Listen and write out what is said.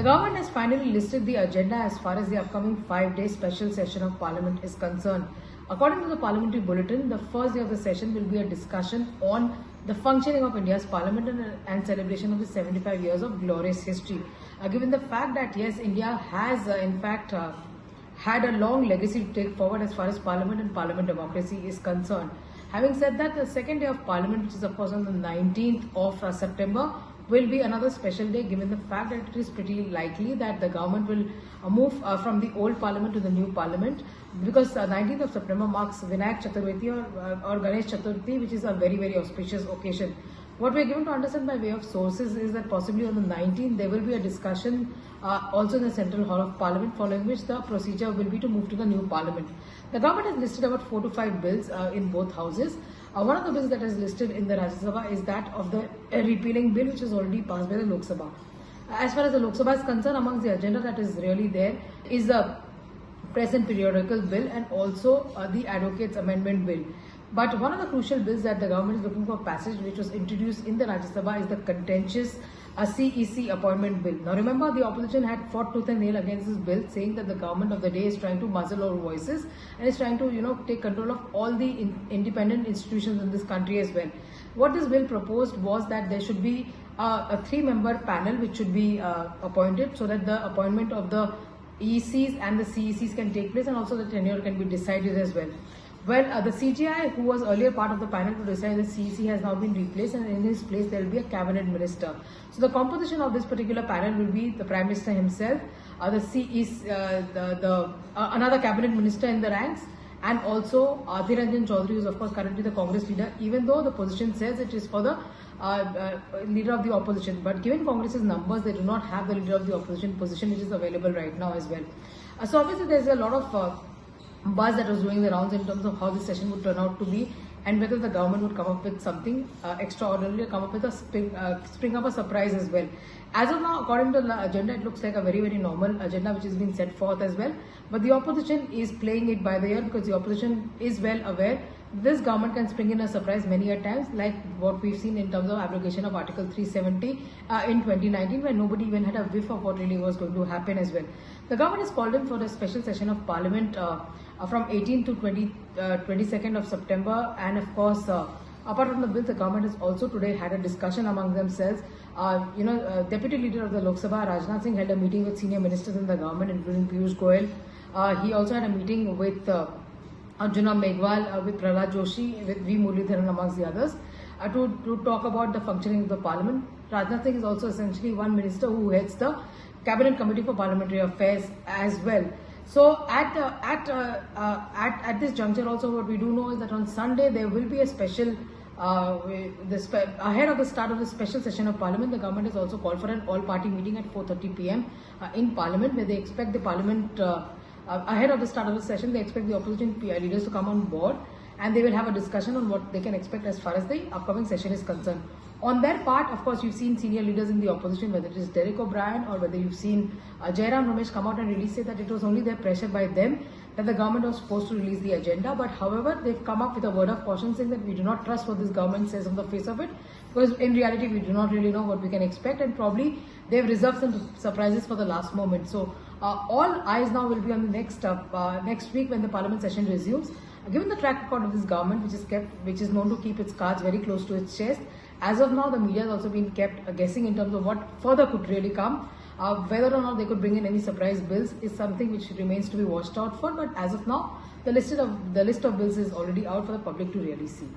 government has finally listed the agenda as far as the upcoming 5-day special session of Parliament is concerned. According to the Parliamentary Bulletin, the first day of the session will be a discussion on the functioning of India's Parliament and celebration of the 75 years of glorious history. Given the fact that yes, India has in fact had a long legacy to take forward as far as Parliament and Parliament democracy is concerned. Having said that, the second day of Parliament, which is of course on the 19th of September, will be another special day, given the fact that it is pretty likely that the government will move from the old Parliament to the new Parliament, because 19th of September marks Vinayak Chaturthi or Ganesh Chaturthi, which is a very, very auspicious occasion. What we are given to understand by way of sources is that possibly on the 19th there will be a discussion also in the Central Hall of Parliament, following which the procedure will be to move to the new Parliament. The government has listed about 4 to 5 bills in both houses. One of the bills that is listed in the Rajya Sabha is that of the repealing bill, which is already passed by the Lok Sabha. As far as the Lok Sabha is concerned, amongst the agenda that is really there is the Press and Periodical Bill and also the Advocates Amendment Bill. But one of the crucial bills that the government is looking for passage, which was introduced in the Rajya Sabha, is the contentious CEC Appointment Bill. Now remember, the opposition had fought tooth and nail against this bill, saying that the government of the day is trying to muzzle our voices and is trying to take control of all the independent institutions in this country as well. What this bill proposed was that there should be a 3-member panel which should be appointed, so that the appointment of the ECs and the CECs can take place, and also the tenure can be decided as well. Well, the CGI, who was earlier part of the panel to decide the CEC, has now been replaced, and in his place there will be a cabinet minister. So the composition of this particular panel will be the Prime Minister himself, the CEC, another cabinet minister in the ranks, and also Adhir Ranjan Chaudhary, who is of course currently the Congress leader, even though the position says it is for the leader of the opposition. But given Congress's numbers, they do not have the leader of the opposition position, which is available right now as well. So obviously there is a lot of buzz that was doing the rounds in terms of how this session would turn out to be, and whether the government would come up with something extraordinary, come up with a spring up a surprise as well. As of now, according to the agenda, it looks like a very, very normal agenda which has been set forth as well. But the opposition is playing it by the ear, because the opposition is well aware this government can spring in a surprise many a times, like what we've seen in terms of abrogation of Article 370 in 2019, where nobody even had a whiff of what really was going to happen as well. The government has called in for a special session of Parliament from 18th to 22nd of September, and of course, apart from the bill, the government has also today had a discussion among themselves. Deputy Leader of the Lok Sabha, Rajnath Singh, held a meeting with senior ministers in the government, including Piyush Goyal. He also had a meeting with Arjuna Meghwal, with Prahlad Joshi, with V. Muralidharan amongst the others, to talk about the functioning of the Parliament. Rajnath Singh is also essentially one minister who heads the Cabinet Committee for Parliamentary Affairs as well. So at this juncture also, what we do know is that on Sunday there will be a special, ahead of the start of the special session of Parliament, the government has also called for an all-party meeting at 4:30 p.m. In Parliament, where they expect the Parliament, ahead of the start of the session, they expect the opposition leaders to come on board, and they will have a discussion on what they can expect as far as the upcoming session is concerned. On their part, of course, you've seen senior leaders in the opposition, whether it is Derek O'Brien or whether you've seen Jairam Ramesh come out and really say that it was only their pressure by them that the government was supposed to release the agenda. But however, they've come up with a word of caution, saying that we do not trust what this government says on the face of it, because in reality we do not really know what we can expect, and probably they've reserved some surprises for the last moment. So all eyes now will be on the next week when the Parliament session resumes. Given the track record of this government, which is known to keep its cards very close to its chest, as of now the media has also been kept guessing in terms of what further could really come. Whether or not they could bring in any surprise bills is something which remains to be watched out for. But as of now, the list of bills is already out for the public to really see.